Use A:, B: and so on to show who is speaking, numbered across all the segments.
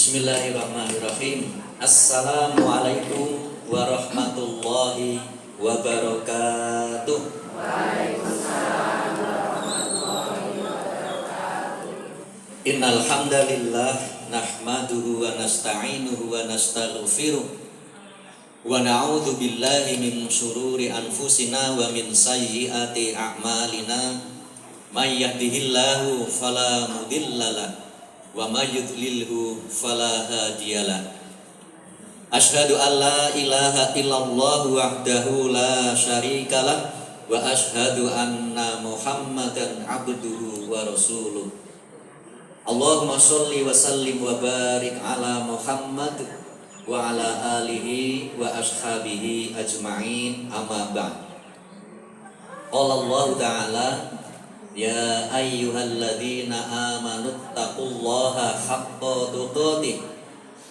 A: Bismillahirrahmanirrahim. Assalamualaikum warahmatullahi wabarakatuh.
B: Waalaikumsalam warahmatullahi wabarakatuh.
A: Innal hamdalillah nahmaduhu wa nasta'inuhu wa nastaghfiruh wa na'udzu billahi min syururi anfusina wa min sayyiati a'malina. May yahdihillahu fala mudhillalah wa may yudlilhu fala hadiyalah. Asyhadu an la ilaha illallah wahdahu la syarikalah wa asyhadu anna Muhammadan abduhu wa rasuluh. Allahumma sholli wa sallim wa barik ala Muhammad wa ala alihi wa ashabihi ajma'in, amma ba'd. Qala Allah ta'ala, ya ayyuhalladzina amanu taqullaha haqqa tuqatih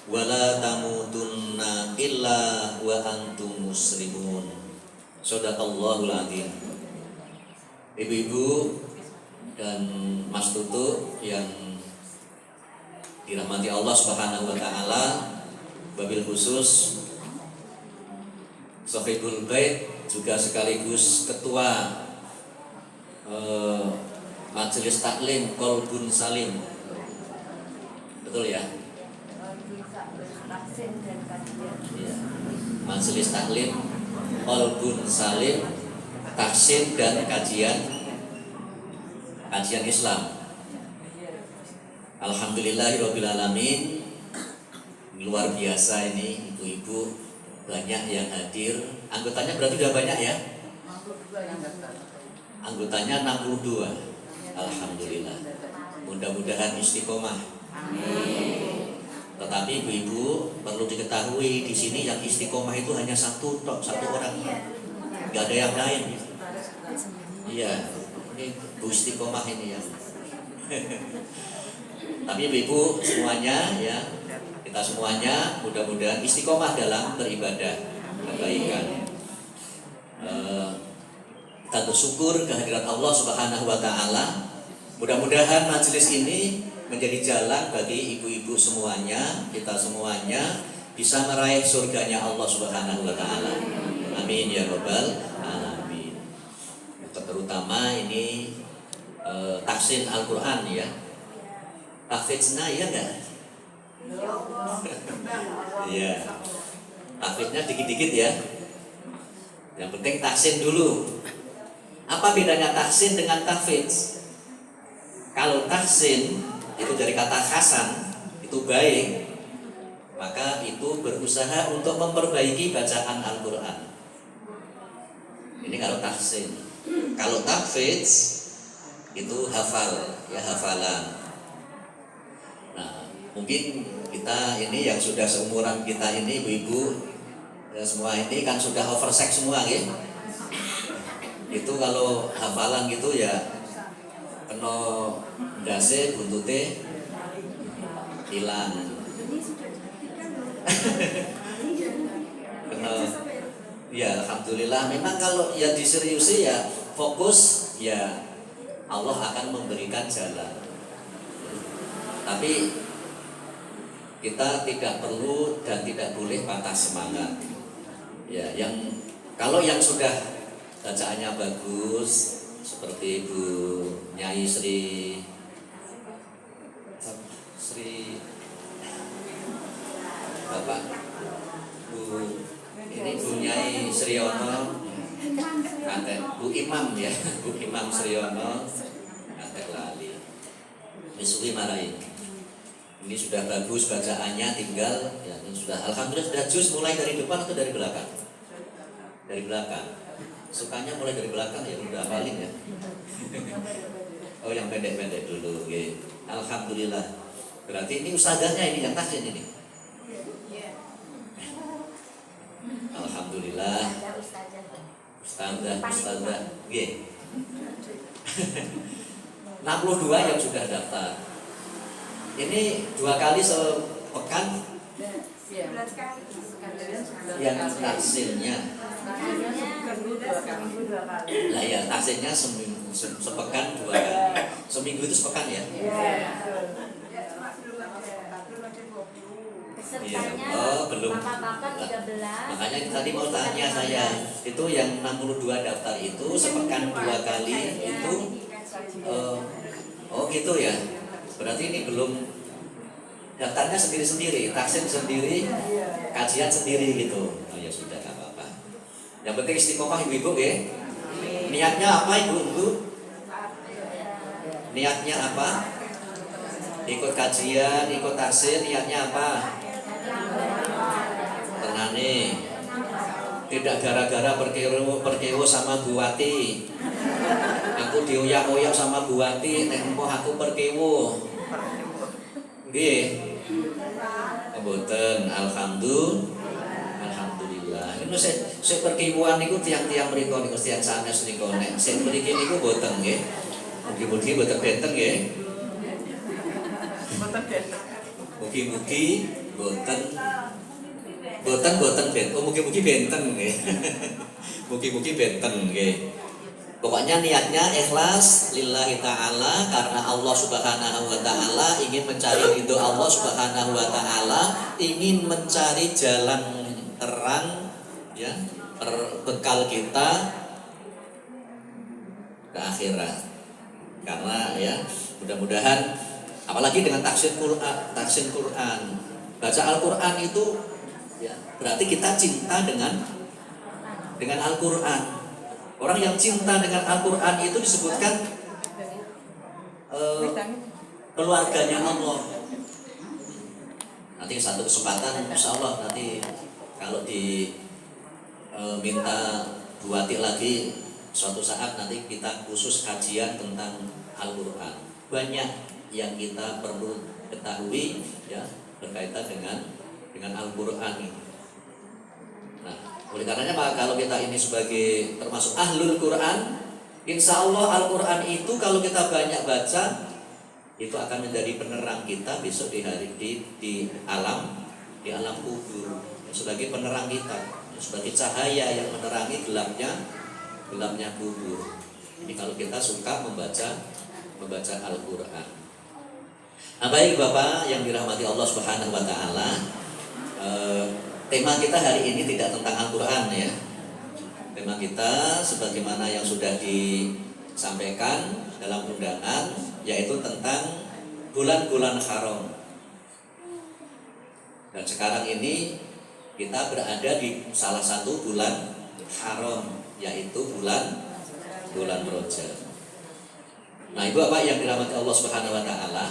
A: wa la tamutunna illa wa antum muslimun. Shadaqallahul adzim. Ibu-ibu dan Mas Tutu yang dirahmati Allah Subhanahu wa taala, wabil khusus Sohibul Bait juga sekaligus ketua Majelis Taklim Qalbun Salim, betul ya? Ya. Majelis Taklim Qalbun Salim, Taksin dan kajian Islam. Alhamdulillahirabbil alamin. Luar biasa ini ibu-ibu, banyak yang hadir. Anggotanya berarti sudah banyak ya? Anggotanya 62. Alhamdulillah. Mudah-mudahan istiqomah. Amin. Tetapi ibu-ibu perlu diketahui, di sini yang istiqomah itu hanya satu orang. Enggak ada yang lain. Iya, ini Bu istiqomah ini ya. Tapi ibu-ibu semuanya ya, kita semuanya mudah-mudahan istiqomah dalam beribadah kebaikan. Kita bersyukur kehadirat Allah Subhanahu wa taala. Mudah-mudahan majelis ini menjadi jalan bagi ibu-ibu semuanya, kita semuanya bisa meraih surganya Allah Subhanahu wa taala. Amin ya rabbal alamin. Terutama ini tahsin Al-Qur'an ya. Tahfidzna ya enggak? Iya. Tahfidznya dikit-dikit ya. Yang penting tahsin dulu. Apa bedanya tahsin dengan tahfidz? Kalau tahsin itu dari kata hasan, itu baik, maka itu berusaha untuk memperbaiki bacaan Al-Quran. Ini kalau tahsin. Kalau tahfidz itu hafal, ya hafalan. Nah, mungkin kita ini yang sudah seumuran kita ini, ibu-ibu ya, semua ini kan sudah oversex semua ya. Itu kalau hafalan gitu ya kena dase buntute hilang. Kena ya alhamdulillah, memang kalau ya diseriusi ya fokus ya Allah akan memberikan jalan. Tapi kita tidak perlu dan tidak boleh patah semangat. Ya, kalau yang sudah bacaannya bagus seperti Bu Nyai Sri Bapak Bu Nyai Sriono, Bu Imam ya, Bu Imam Sriono, ngantek lali. Misuwi marahin. Ini sudah bagus bacaannya, tinggal ya ini sudah alhamdulillah sudah jus. Mulai dari depan atau dari belakang? Dari belakang. Sukanya mulai dari belakang ya, udah hafalin ya. Oh yang pendek-pendek dulu gitu. Alhamdulillah. Berarti ini ustazahnya ini yang tahsin ini. Alhamdulillah. Ustazah gitu. 62 yang sudah daftar. Ini 2 kali sepekan yang tahsinnya. Lah ya, tahsinnya sepekan 2 kali. Seminggu itu sepekan ya?
B: Sertanya
A: Oh, belum.
B: bapak-bapak 13.
A: Makanya tadi mau tanya saya, itu yang 62 daftar itu sepekan 2 kali itu oh gitu ya. Berarti ini belum daftarnya sendiri-sendiri, taksin sendiri, kajian sendiri gitu. Oh ya sudah, gak apa-apa. Yang penting istiqomah ibu-ibu ya. Niatnya apa ibu-ibu? Niatnya apa? Ikut kajian, ikut taksin, niatnya apa? Tenane. Tidak gara-gara perkewo sama Bu Wati. Aku dioyak-oyak sama Bu Wati, tempo aku perkewo. Nggih. Mboten, alhamdulillah. Ini saya perkiwuan niku tiang-tiang mriku niku tiang sanes niku nek sing mriki niku mboten nggih. Mugi-mugi mboten benten nggih. Mugi-mugi mboten benten. Oh mugi-mugi benten nggih. Mugi-mugi benten nggih. Pokoknya niatnya ikhlas lillahi ta'ala karena Allah subhanahu wa ta'ala, ingin mencari ridho Allah subhanahu wa ta'ala, ingin mencari jalan terang ya, bekal kita ke akhirat. Karena ya mudah-mudahan apalagi dengan taksin Quran, baca Al-Quran itu ya, berarti kita cinta dengan Al-Quran. Orang yang cinta dengan Al-Quran itu disebutkan keluarganya Allah. Nanti satu kesempatan insya Allah nanti kalau minta Bu Wati lagi suatu saat nanti kita khusus kajian tentang Al-Quran. Banyak yang kita perlu ketahui ya berkaitan dengan Al-Quran ini. Nah, oleh karenanya maka kalau kita ini sebagai termasuk ahlul Quran, insya Allah Al-Quran itu kalau kita banyak baca itu akan menjadi penerang kita besok di hari di alam kubur, sebagai penerang kita, sebagai cahaya yang menerangi gelapnya kubur. Ini kalau kita suka membaca Al-Quran. Nah, baik Bapak yang dirahmati Allah Subhanahu wa taala, tema kita hari ini tidak tentang Al-Quran ya. Tema kita sebagaimana yang sudah disampaikan dalam undangan, yaitu tentang bulan-bulan haram. Dan sekarang ini kita berada di salah satu bulan haram, yaitu bulan Rajab. Nah, Ibu Bapak yang dirahmati Allah Subhanahu wa taala,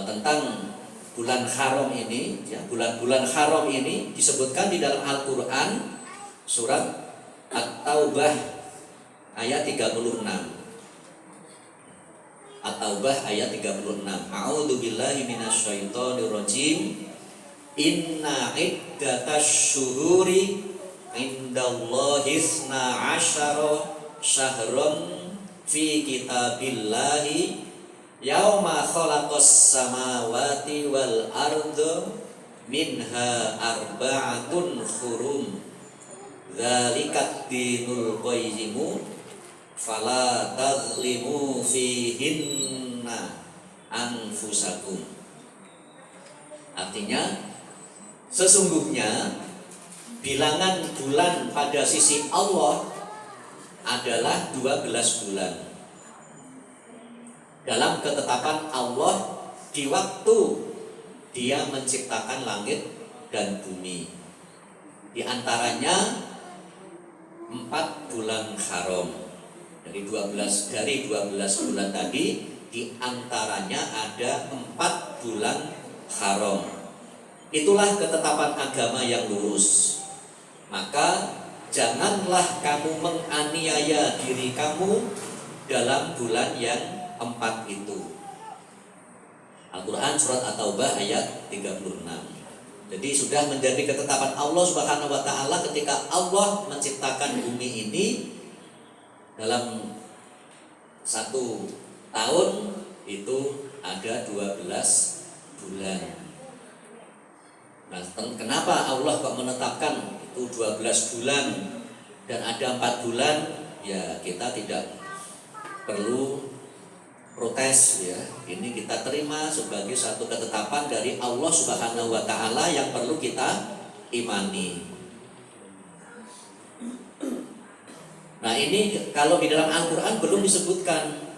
A: tentang bulan haram ini, ya, bulan-bulan haram ini disebutkan di dalam Al-Quran surat At-Taubah ayat 36. At-Taubah ayat 36. A'udzubillahi minasyaitonirrajim. Inna iddatash syuhuri indallahi 12 syahron fi kitabillahi yauma khalaqas samawati wal arda minha arba'atun hurum dzalikat dinul qayyimu fala tazlimu fihinna anfusakum. Artinya sesungguhnya bilangan bulan pada sisi Allah adalah 12 bulan dalam ketetapan Allah di waktu Dia menciptakan langit dan bumi. Di antaranya 4 bulan haram. Dari 12 bulan tadi, di antaranya ada 4 bulan haram. Itulah ketetapan agama yang lurus. Maka janganlah kamu menganiaya diri kamu dalam bulan yang 4 itu. Al-Quran surat At-Taubah ayat 36. Jadi sudah menjadi ketetapan Allah Subhanahu wa taala ketika Allah menciptakan bumi ini dalam 1 tahun itu ada 12 bulan. Nah, kenapa Allah kok menetapkan itu 12 bulan dan ada 4 bulan? Ya, kita tidak perlu protes ya. Ini kita terima sebagai satu ketetapan dari Allah Subhanahu wa taala yang perlu kita imani. Nah, ini kalau di dalam Al-Qur'an belum disebutkan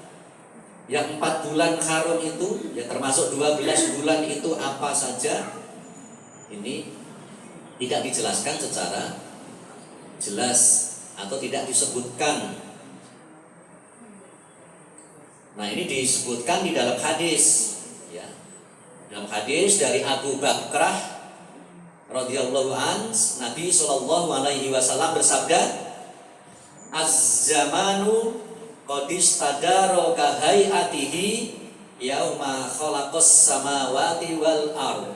A: yang 4 bulan haram itu, ya termasuk 12 bulan itu apa saja. Ini tidak dijelaskan secara jelas atau tidak disebutkan. Nah, ini disebutkan di dalam hadis ya. Dalam hadis dari Abu Bakrah radhiyallahu an, Nabi sallallahu alaihi wasallam bersabda, "Az-zamanu qad istadara ka hayatihi yauma khalaqas samawati wal ardh.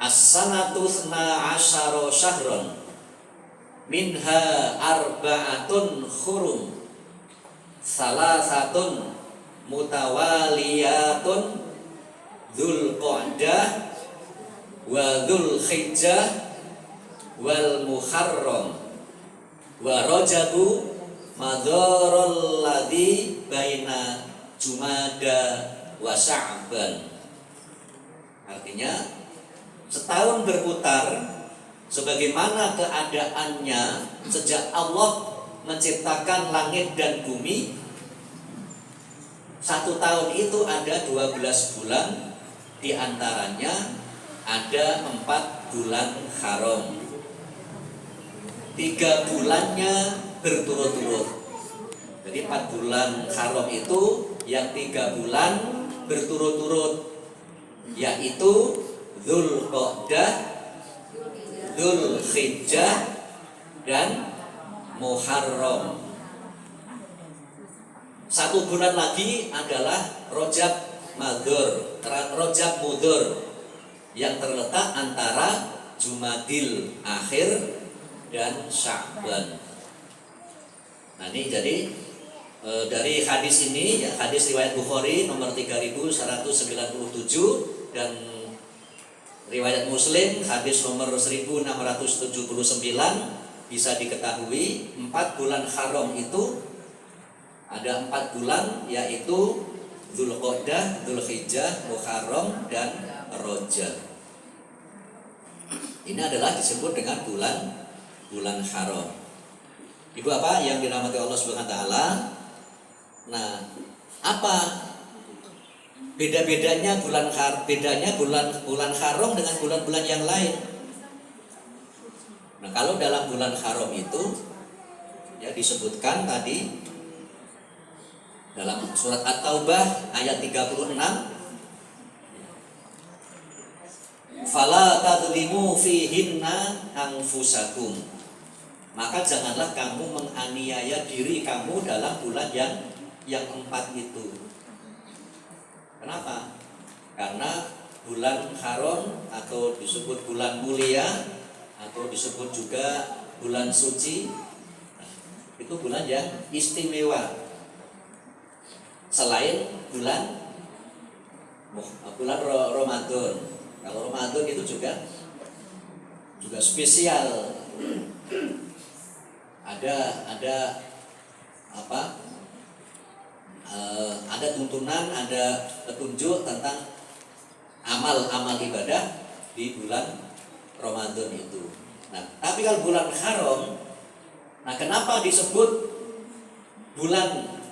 A: As-sanatu 12 syahran minha arba'atun hurum. Salasatun mutawaliyatun Dzulqa'dah wa Dzulhijjah wal Muharram wa Rajabu madharul ladzi baina Jumada wa Sya'ban." Artinya setahun berputar sebagaimana keadaannya sejak Allah menciptakan langit dan bumi. 1 tahun itu ada 12 bulan, diantaranya ada 4 bulan haram. 3 bulannya berturut-turut. Jadi 4 bulan haram itu yang 3 bulan berturut-turut, yaitu Dzulqa'dah, Dzulhijjah, dan Muharram. 1 bulan lagi adalah Rajab Mudhur yang terletak antara Jumadil Akhir dan Sya'ban. Nah, ini jadi dari hadis ini ya, hadis riwayat Bukhari nomor 3197 dan riwayat Muslim hadis nomor 1679 bisa diketahui 4 bulan haram itu ada 4 bulan, yaitu Dzulqa'dah, Dzulhijjah, Muharram, dan Rajab. Ini adalah disebut dengan bulan haram. Ibu apa yang dirahmati Allah Subhanahu wa taala? Nah, apa bedanya bulan haram dengan bulan-bulan yang lain? Nah, kalau dalam bulan haram itu ya disebutkan tadi dalam surat At-Taubah ayat 36, "Fala tadlimu fihinna anfusakum." Maka janganlah kamu menganiaya diri kamu dalam bulan yang 4 itu. Kenapa? Karena bulan haram atau disebut bulan mulia atau disebut juga bulan suci, itu bulan yang istimewa selain bulan Ramadan. Kalau Ramadan itu juga spesial. Ada apa? Ada tuntunan, ada petunjuk tentang amal-amal ibadah di bulan Ramadan itu. Nah, tapi kalau bulan haram, nah kenapa disebut bulan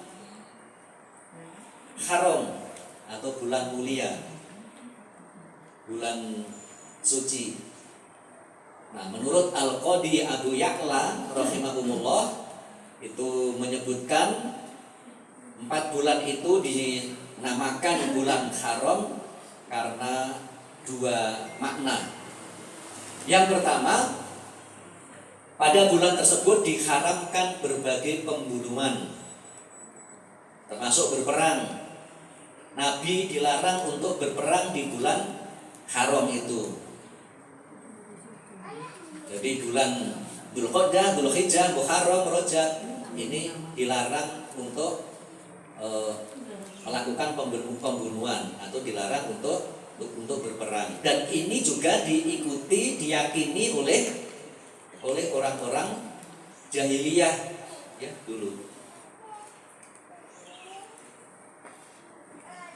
A: haram atau bulan mulia, bulan suci? Nah, menurut Al-Qadi Abu Ya'la rahimahumullah itu menyebutkan 4 bulan itu dinamakan bulan haram karena 2 makna. Yang pertama, pada bulan tersebut diharamkan berbagai pembunuhan, termasuk berperang. Nabi dilarang untuk berperang di bulan haram itu. Jadi bulan Dzulqa'dah, Dzulhijjah, Muharram, Rajab ini dilarang untuk melakukan pembunuhan atau dilarang untuk berperang. Dan ini juga diyakini oleh orang-orang jahiliyah ya dulu.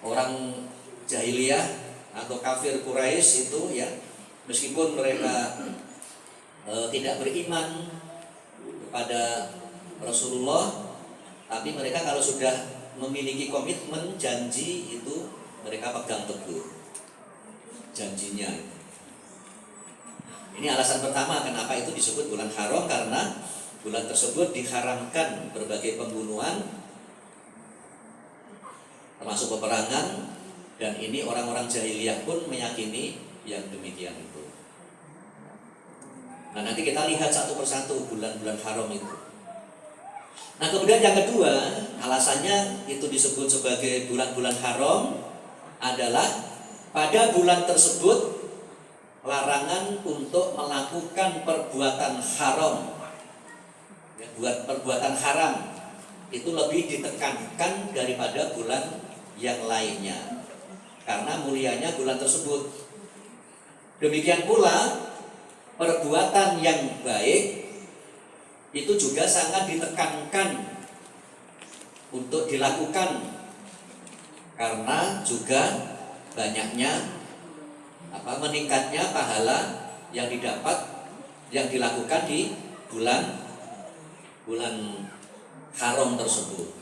A: orang jahiliyah atau kafir Quraisy itu ya, meskipun mereka tidak beriman kepada Rasulullah, tapi mereka kalau sudah memiliki komitmen janji itu mereka pegang teguh janjinya. Ini alasan pertama kenapa itu disebut bulan haram, karena bulan tersebut diharamkan berbagai pembunuhan termasuk peperangan, dan ini orang-orang jahiliyah pun meyakini yang demikian itu. Nah, nanti kita lihat satu persatu bulan-bulan haram itu. Nah, kemudian yang kedua, alasannya itu disebut sebagai bulan-bulan haram adalah pada bulan tersebut larangan untuk melakukan perbuatan haram. Ya, buat perbuatan haram itu lebih ditekankan daripada bulan yang lainnya karena mulianya bulan tersebut. Demikian pula perbuatan yang baik itu juga sangat ditekankan untuk dilakukan karena juga banyaknya meningkatnya pahala yang didapat yang dilakukan di bulan haram tersebut.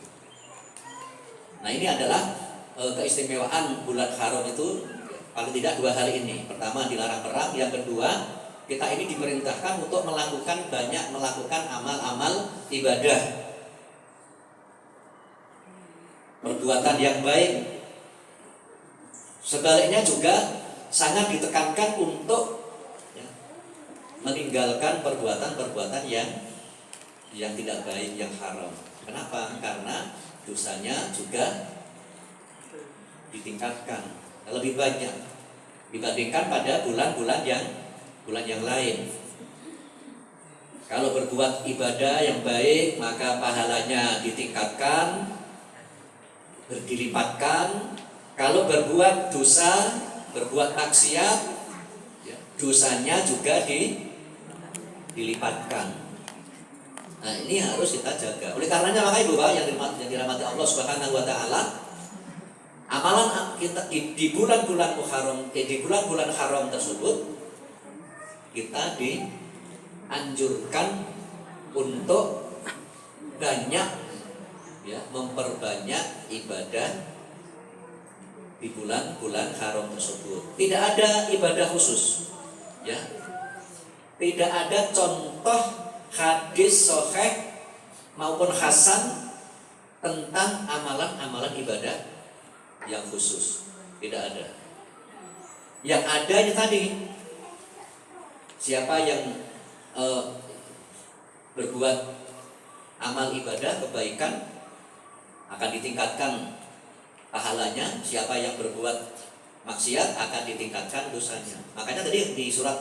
A: Nah, ini adalah keistimewaan bulan haram itu, paling tidak dua hal ini. Pertama, dilarang perang. Yang kedua, kita ini diperintahkan untuk melakukan amal-amal ibadah, perbuatan yang baik. Sebaliknya juga sangat ditekankan untuk meninggalkan perbuatan-perbuatan yang tidak baik, yang haram. Kenapa? Karena dosanya juga ditingkatkan lebih banyak dibandingkan pada bulan-bulan yang lain. Kalau berbuat ibadah yang baik, maka pahalanya ditingkatkan, dilipatkan. Kalau berbuat dosa, berbuat maksiat, dosanya juga dilipatkan. Nah, ini harus kita jaga. Oleh karenanya maka Ibu Bapak yang dirahmati Allah Subhanahu wa taala, amalan kita di bulan-bulan Muharram, di bulan-bulan haram tersebut kita dianjurkan untuk banyak memperbanyak ibadah di bulan-bulan haram tersebut. Tidak ada ibadah khusus, ya. Tidak ada contoh hadis sahih maupun hasan tentang amalan-amalan ibadah yang khusus. Tidak ada. Yang ada itu tadi, siapa yang berbuat amal ibadah kebaikan akan ditingkatkan pahalanya, siapa yang berbuat maksiat akan ditingkatkan dosanya. Makanya tadi di surat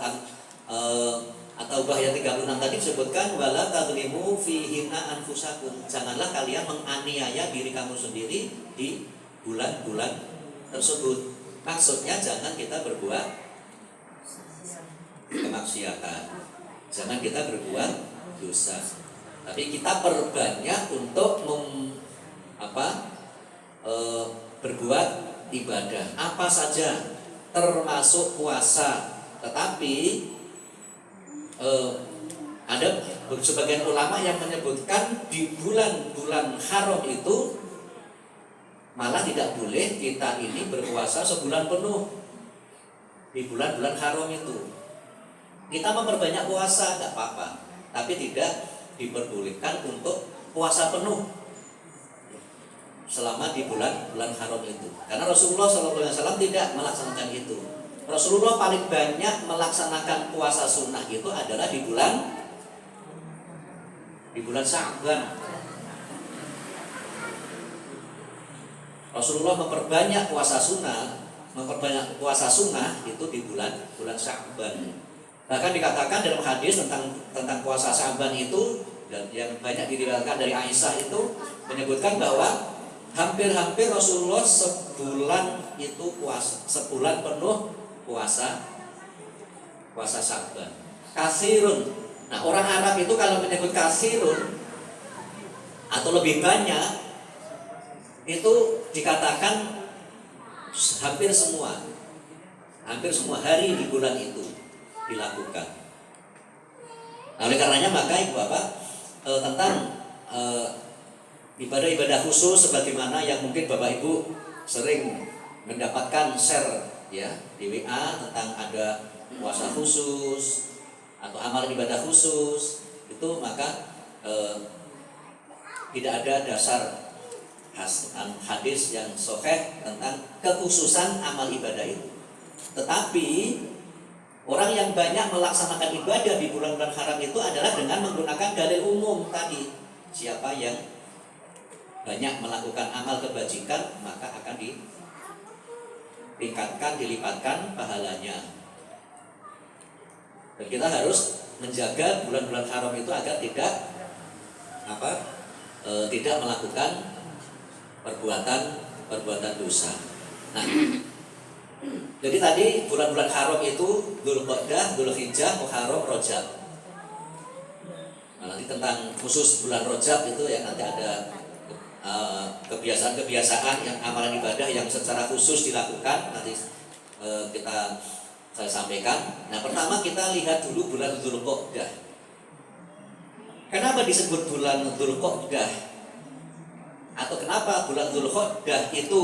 A: At-Taubah ayat 36 tadi disebutkan wala tadzlimu fihinna anfusakum. Janganlah kalian menganiaya diri kamu sendiri di bulan-bulan tersebut. Maksudnya jangan kita berbuat kemaksiatan, jangan kita berbuat dosa, tapi kita perbanyak untuk berbuat ibadah apa saja, termasuk puasa. Tetapi ada sebagian ulama yang menyebutkan di bulan-bulan haram itu malah tidak boleh kita ini berpuasa sebulan penuh. Di bulan-bulan haram itu kita memperbanyak puasa tidak apa-apa, tapi tidak diperbolehkan untuk puasa penuh selama di bulan-bulan haram itu. Karena Rasulullah SAW tidak melaksanakan itu. Rasulullah paling banyak melaksanakan puasa sunnah itu adalah di bulan Sya'ban. Rasulullah memperbanyak puasa sunnah itu di bulan Sya'ban. Bahkan dikatakan dalam hadis tentang puasa Sya'ban itu, dan yang banyak diriwayatkan dari Aisyah itu menyebutkan bahwa hampir-hampir Rasulullah sebulan penuh puasa Sya'ban. Kasirun. Nah, orang Arab itu kalau menyebut kasirun atau lebih banyak, itu dikatakan hampir semua hari di bulan itu dilakukan. Nah, oleh karenanya maka Ibu Bapak tentang ibadah-ibadah khusus sebagaimana yang mungkin Bapak Ibu sering mendapatkan share ya di WA tentang ada puasa khusus atau amalan ibadah khusus itu, maka tidak ada dasar hadis yang sahih tentang kekhususan amal ibadah itu. Tetapi orang yang banyak melaksanakan ibadah di bulan-bulan haram itu adalah dengan menggunakan dalil umum tadi. Siapa yang banyak melakukan amal kebajikan maka akan ditingkatkan, dilipatkan pahalanya. Dan kita harus menjaga bulan-bulan haram itu agar tidak melakukan perbuatan dosa. Nah, jadi tadi bulan-bulan haram itu Dzulqa'dah, Dzulhijjah, Muharram, Rajab. Nah, nanti tentang khusus bulan Rajab itu ya nanti ada kebiasaan-kebiasaan yang amalan ibadah yang secara khusus dilakukan nanti saya sampaikan. Nah, pertama kita lihat dulu bulan Dzulqa'dah. Kenapa disebut bulan Dzulqa'dah? Atau kenapa bulan Dzulqa'dah itu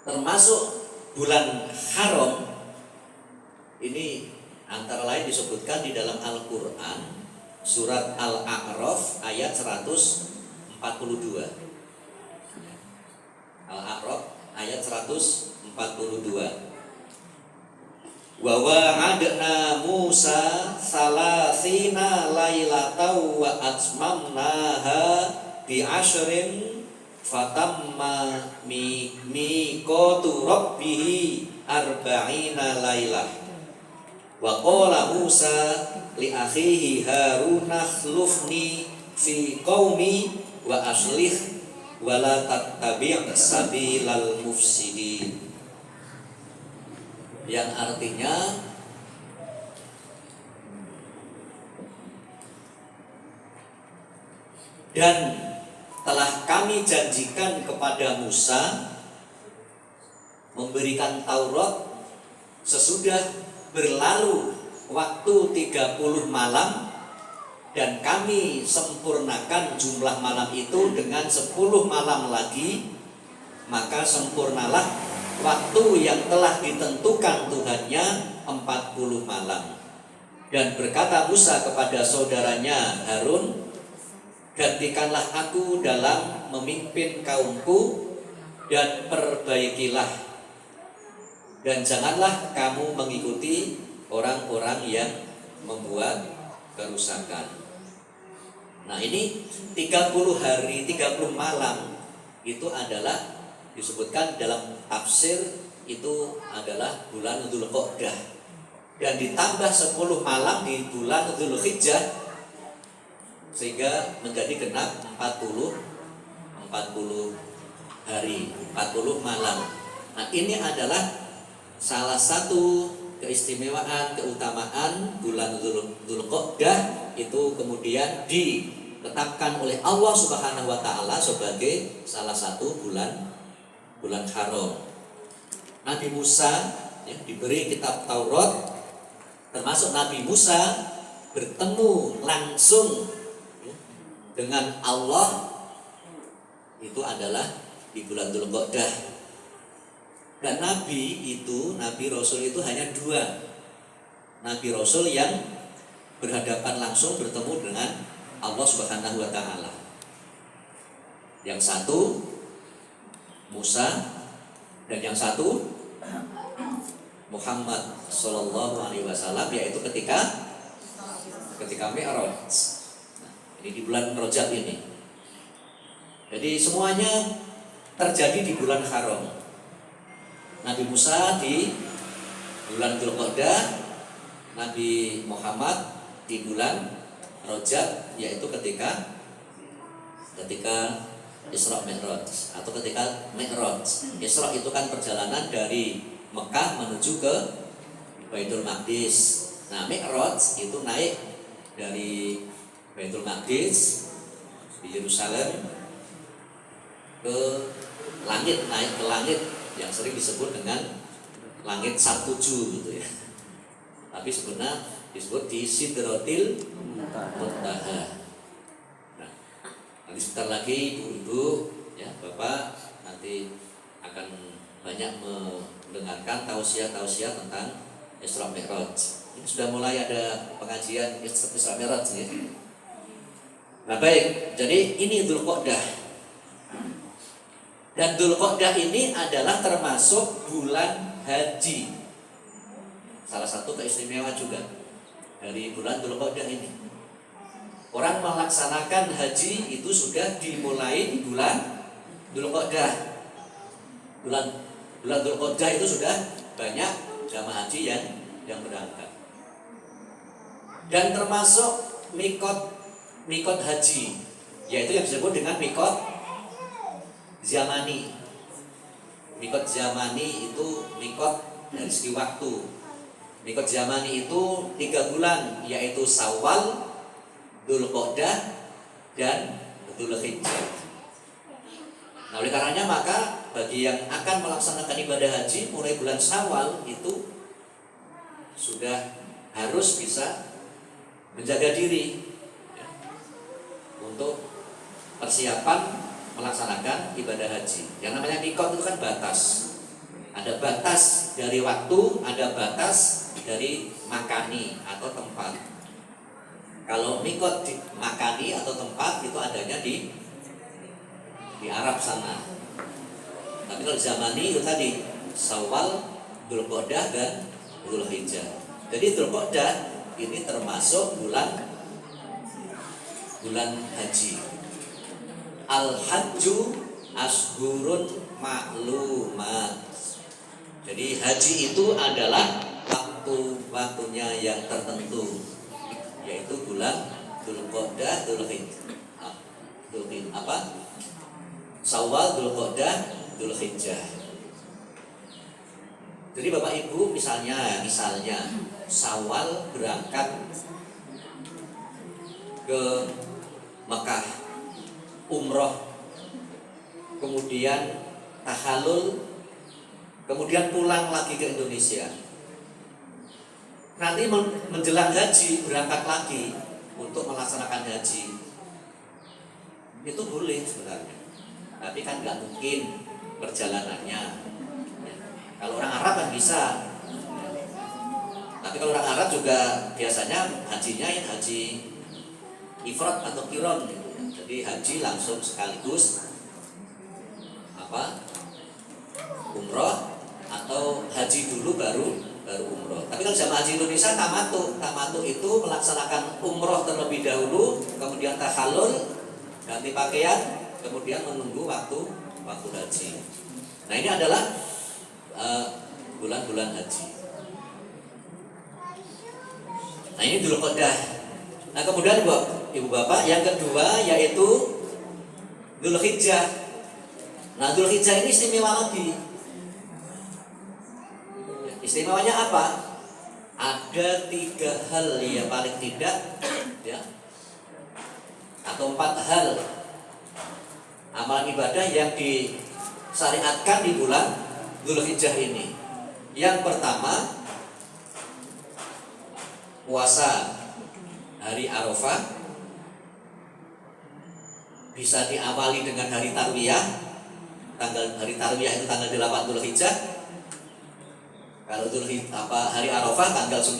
A: termasuk bulan haram? Ini antara lain disebutkan di dalam Al-Quran surat Al-A'raf ayat 142. Al-A'raf ayat 142. Wa wa'adna Musa salasina lailatan wa atmamnaha bi asyrin fatamma miqatu rabbih arba'ina lailah. Wa qala Musa li akhihi Harun akhlufni fi qaumi wa aslih wa la tattabi' sabilal mufsidin. Yang artinya dan telah kami janjikan kepada Musa memberikan Taurat sesudah berlalu waktu 30 malam, dan kami sempurnakan jumlah malam itu dengan 10 malam lagi, maka sempurnalah waktu yang telah ditentukan Tuhannya 40 malam. Dan berkata Musa kepada saudaranya Harun, gantikanlah aku dalam memimpin kaumku dan perbaikilah, dan janganlah kamu mengikuti orang-orang yang membuat kerusakan. Nah, ini 30 hari 30 malam itu adalah disebutkan dalam tafsir itu adalah bulan Dzulqa'dah, dan ditambah 10 malam di bulan Dzulhijjah sehingga menjadi genap 40 hari 40 malam. Nah, ini adalah salah satu keistimewaan, keutamaan bulan Dzulqa'dah itu kemudian ditetapkan oleh Allah Subhanahu wa taala sebagai salah satu bulan haram. Nabi Musa ya, diberi kitab Taurat, termasuk Nabi Musa bertemu langsung ya, dengan Allah itu adalah di bulan Dzulqa'dah. Dan Nabi Rasul itu hanya 2 Nabi Rasul yang berhadapan langsung bertemu dengan Allah Subhanahu wa taala. Yang satu Musa dan yang satu Muhammad Sallallahu Alaihi Wasallam, yaitu ketika Mi'raj. Nah, ini di bulan Rajab ini. Jadi semuanya terjadi di bulan haram. Nabi Musa di bulan Dzulqa'dah, Nabi Muhammad di bulan Rajab, yaitu ketika Isra Mi'raj atau ketika Mi'raj. Isra itu kan perjalanan dari Mekah menuju ke Baitul Maqdis. Nah, Mi'raj itu naik dari Baitul Maqdis di Yerusalem ke langit, naik ke langit yang sering disebut dengan langit Sartuju gitu ya. Tapi sebenarnya disebut di Sidratil Muntaha. Nah, nanti sebentar lagi ibu-ibu ya, bapak nanti akan banyak mendengarkan tausiah-tausiah tentang Isra Mi'raj. Ini sudah mulai ada pengajian Isra Mi'raj ya. Nah baik, jadi ini Dzulqa'dah. Dan Dzulqa'dah ini adalah termasuk bulan haji. Salah satu keistimewaan juga dari bulan Dzulqa'dah ini. Orang melaksanakan haji itu sudah dimulai di bulan Dzulqa'dah. Bulan Dzulqa'dah itu sudah banyak jamaah haji yang berangkat. Dan termasuk mikot haji, yaitu yang disebut dengan mikot zamani. Mikot zamani itu mikot dari segi waktu. Mikot zamani itu 3 bulan, yaitu Syawal, Dzulqa'dah, dan Dzulhijjah. Nah oleh karenanya maka bagi yang akan melaksanakan ibadah haji mulai bulan Syawal itu sudah harus bisa menjaga diri ya, untuk persiapan melaksanakan ibadah haji. Yang namanya mikot itu kan batas. Ada batas dari waktu, ada batas dari makani atau tempat. Kalau mikot di makani atau tempat itu adanya di Arab sana. Tapi kalau zamani itu tadi Syawal, Dzulqa'dah dan Dzulhijjah. Jadi Dzulqa'dah ini termasuk bulan haji. Al-hajju ashhurun ma'lumat. Jadi haji itu adalah waktu-waktunya yang tertentu, yaitu bulan Dzulqa'dah, Syawal, Dzulqa'dah, Dzulhijjah. Jadi Bapak Ibu misalnya Syawal berangkat ke Mekah umroh, kemudian tahallul, kemudian pulang lagi ke Indonesia. Nanti menjelang haji berangkat lagi untuk melaksanakan haji. Itu boleh sebenarnya, tapi kan nggak mungkin perjalanannya. Kalau orang Arab kan bisa, tapi kalau orang Arab juga biasanya hajinya haji ifrad atau qiron gitu. Jadi haji langsung sekaligus umroh, atau haji dulu baru umroh. Tapi kalau jamaah haji Indonesia tamatu itu melaksanakan umroh terlebih dahulu, kemudian tahallul, ganti pakaian, kemudian menunggu waktu haji. Nah ini adalah bulan-bulan haji. Nah ini Dzulqa'dah. Nah kemudian ibu bapak yang kedua yaitu Dzulhijjah. Nah Dzulhijjah ini istimewa lagi. Istimewanya apa? Ada 3 hal ya paling tidak ya, atau 4 hal amalan ibadah yang disyariatkan di bulan Dzulhijjah ini. Yang pertama, puasa hari Arafah, bisa diawali dengan hari Tarwiyah. Hari Tarwiyah itu tanggal 8 Dzulhijjah. Kalau hari Arafah tanggal 9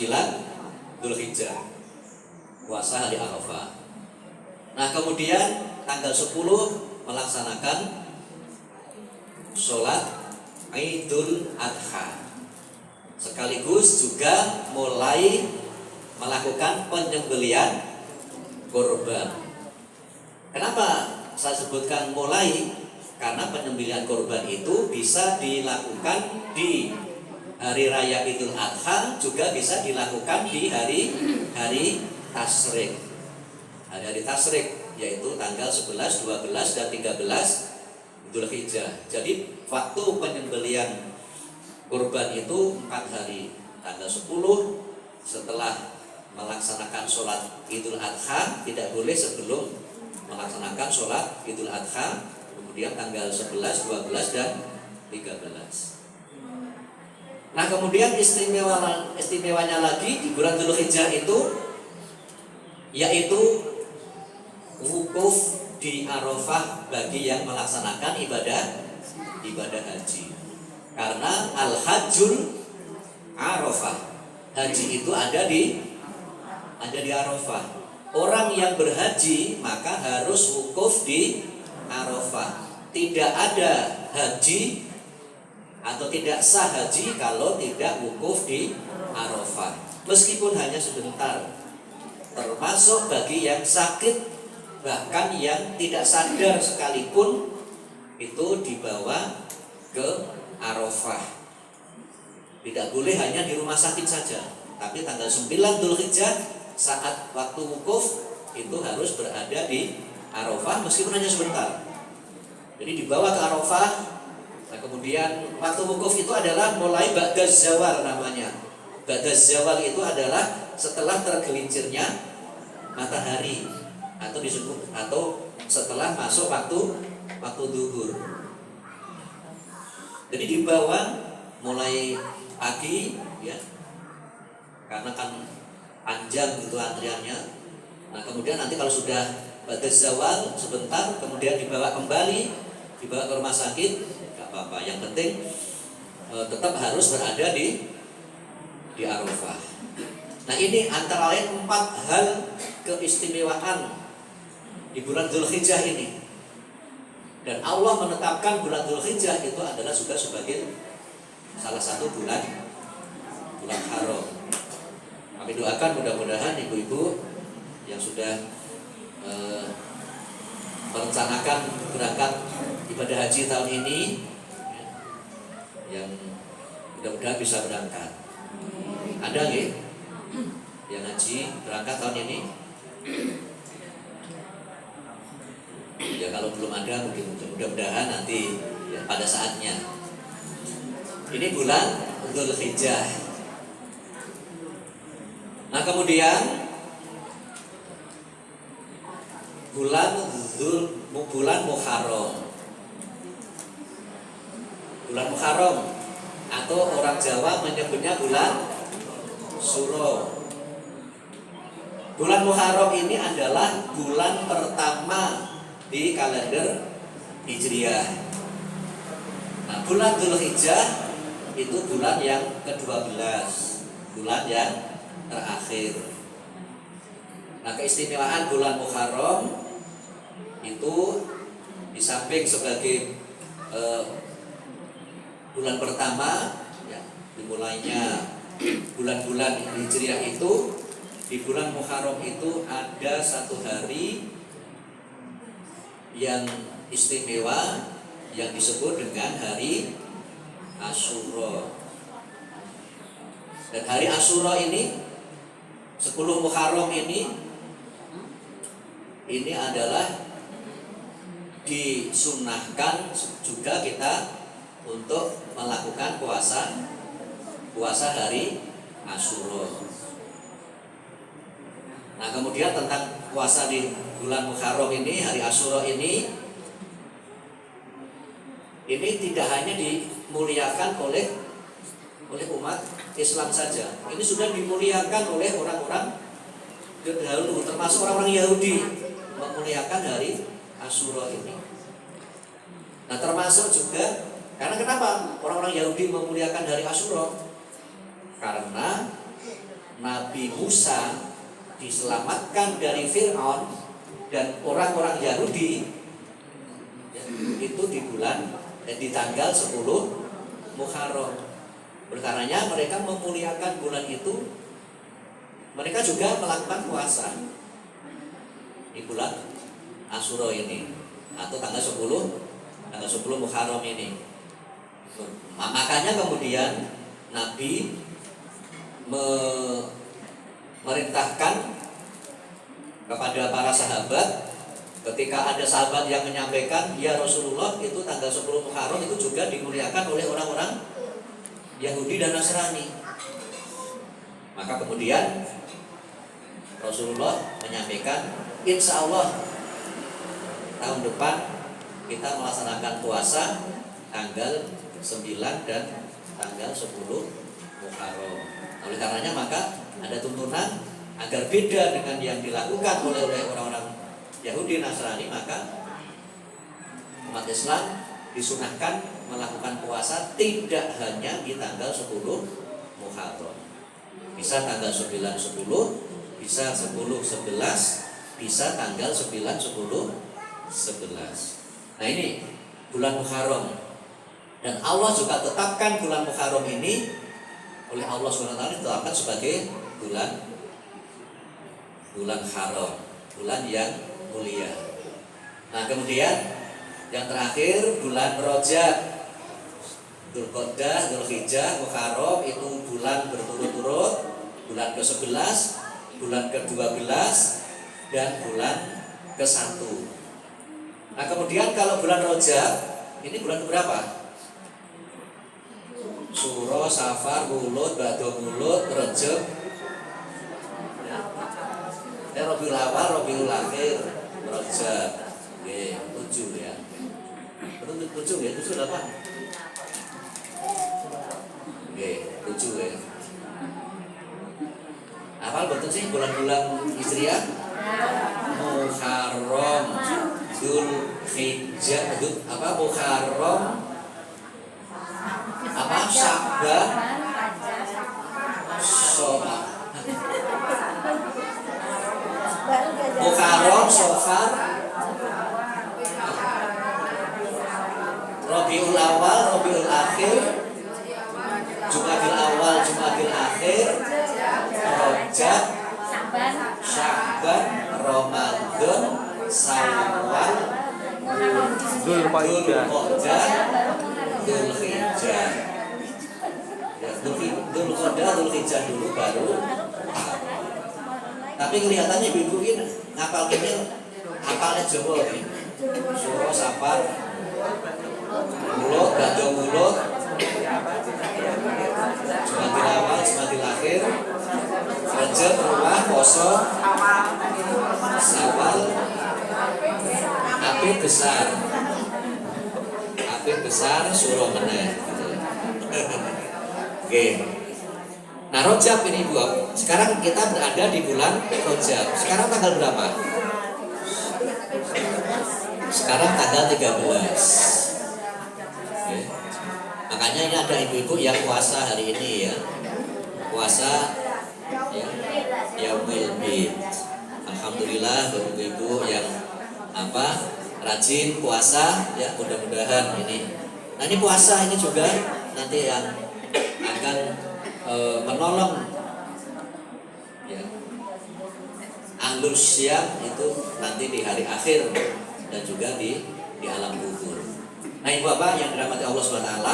A: Dzulhijjah. Puasa hari Arafah. Nah, kemudian tanggal 10 melaksanakan sholat Idul Adha, sekaligus juga mulai melakukan penyembelihan korban. Kenapa saya sebutkan mulai? Karena penyembelihan korban itu bisa dilakukan di hari raya Idul Adha, juga bisa dilakukan di hari Tasyrik. Hari Tasyrik yaitu tanggal 11, 12 dan 13 Dzulhijjah. Jadi waktu penyembelihan kurban itu 4 hari. Tanggal 10 setelah melaksanakan sholat Idul Adha, tidak boleh sebelum melaksanakan sholat Idul Adha. kemudian tanggal 11, 12 dan 13. Nah, kemudian istimewanya lagi di bulan Dzulhijjah itu yaitu wukuf di Arafah bagi yang melaksanakan ibadah haji. Karena al-hajjul Arafah, haji itu ada di Arafah. Orang yang berhaji maka harus wukuf di Arafah. Tidak ada haji atau tidak sah haji kalau tidak wukuf di Arafah, meskipun hanya sebentar. Termasuk bagi yang sakit, bahkan yang tidak sadar sekalipun itu dibawa ke Arafah. Tidak boleh hanya di rumah sakit saja, tapi tanggal 9 Dzulhijjah saat waktu wukuf itu harus berada di Arafah meskipun hanya sebentar. Jadi dibawa ke Arafah. Nah, kemudian waktu wukuf itu adalah mulai ba'daz zawal namanya. Ba'daz zawal itu adalah setelah tergelincirnya matahari atau disebut atau setelah masuk waktu zuhur. Jadi dibawa mulai pagi ya. Karena kan panjang itu antriannya. Nah, kemudian nanti kalau sudah ba'daz zawal sebentar kemudian dibawa ke rumah sakit. Apa yang penting tetap harus berada di Arafah. Nah, ini antara lain 4 hal keistimewaan di bulan Dzulhijjah ini. Dan Allah menetapkan bulan Dzulhijjah itu adalah juga sebagai salah satu bulan haram. Kami doakan mudah-mudahan ibu-ibu yang sudah merencanakan berangkat ibadah haji tahun ini, yang mudah-mudahan bisa berangkat. Ada nggih yang haji berangkat tahun ini? Ya kalau belum ada mungkin mudah-mudahan nanti ya, pada saatnya. Ini bulan Dzulhijjah. Nah, kemudian bulan Muharram. Bulan Muharram atau orang Jawa menyebutnya bulan Suro. Bulan Muharram ini adalah bulan pertama di kalender Hijriah. Nah, bulan Dzulhijjah itu bulan yang ke-12, bulan yang terakhir. Nah, keistimewaan bulan Muharram itu di samping sebagai bulan pertama ya, dimulainya bulan-bulan Hijriah itu, di bulan Muharram itu ada satu hari yang istimewa yang disebut dengan hari Asyura. Dan hari Asyura ini 10 Muharram ini adalah disunahkan juga kita untuk melakukan puasa hari Asyura. Nah, kemudian tentang puasa di bulan Muharram ini, hari Asyura ini tidak hanya dimuliakan oleh umat Islam saja. Ini sudah dimuliakan oleh orang-orang terdahulu, termasuk orang-orang Yahudi memuliakan hari Asyura ini. Nah, termasuk juga karena kenapa orang-orang Yahudi memuliakan hari Asyura? Karena Nabi Musa diselamatkan dari Fir'aun dan orang-orang Yahudi itu di tanggal 10 Muharram. Berkarenanya mereka memuliakan bulan itu, mereka juga melakukan puasa di bulan Asyura ini atau tanggal 10 Muharram ini. Makanya kemudian Nabi memerintahkan kepada para sahabat, ketika ada sahabat yang menyampaikan, ya Rasulullah, itu tanggal 10 Muharram itu juga dimuliakan oleh orang-orang Yahudi dan Nasrani. Maka kemudian Rasulullah menyampaikan, insya Allah tahun depan kita melaksanakan puasa tanggal 9 dan tanggal 10 Muharram. Oleh karenanya maka ada tuntunan agar beda dengan yang dilakukan oleh orang-orang Yahudi Nasrani, maka umat Islam disunahkan melakukan puasa tidak hanya di tanggal 10 Muharram. Bisa tanggal 9 10, bisa 10 11, bisa tanggal 9 10 11. Nah ini bulan Muharram. Dan Allah juga tetapkan bulan Muharram ini oleh Allah SWT ditetapkan sebagai bulan haram, bulan yang mulia. Nah kemudian yang terakhir bulan Rajab, Dzulqa'dah, Dzulhijjah, Muharram itu bulan berturut-turut, bulan ke-11, bulan ke-12 dan bulan ke-1. Nah kemudian kalau bulan Rajab ini bulan berapa? Suro, Safar, Mulud, Bado Mulud, Rajab, Rabiul Awal, Rabiul Akhir, Rajab. Oke, 7 ya. Betul 7 ya, 7 8. Oke, 7 ya. Apa betul sih bulan-bulan Hijriah? Muharram, Dzulhijjah, Muharram, Sya'ban, Muharram, Safar, Rabiul Awal, Rabiul Akhir, Jumadil Awal, Jumadil Akhir, Rajab, Sya'ban, Ramadan, Syawal, Dzulqa'dah, Dzulhijjah. Dzulqa'dah, Dzulhijjah dulu baru. Tapi kelihatannya ibu-ibu ini hafalnya Jawa nih. Suro, Safar, Mulud, Bado Mulud, Jumadil Awal, Jumadil Akhir, Rajab, Rumah, Poso, Syawal, Apit besar, Suro meneh. Oke. Nah Rajab ini Bu, sekarang kita berada di bulan Rajab. Sekarang tanggal berapa? Sekarang tanggal 13. Oke. Makanya ini ada ibu-ibu yang puasa hari ini ya. Puasa ya, Yaumul Bid. Alhamdulillah ibu-ibu yang rajin puasa ya, mudah-mudahan ini. Nah ini puasa ini juga nanti yang akan menolong ya, ahlus syam itu nanti di hari akhir dan juga di alam kubur. Nah ibu bapak yang dirahmati Allah SWT,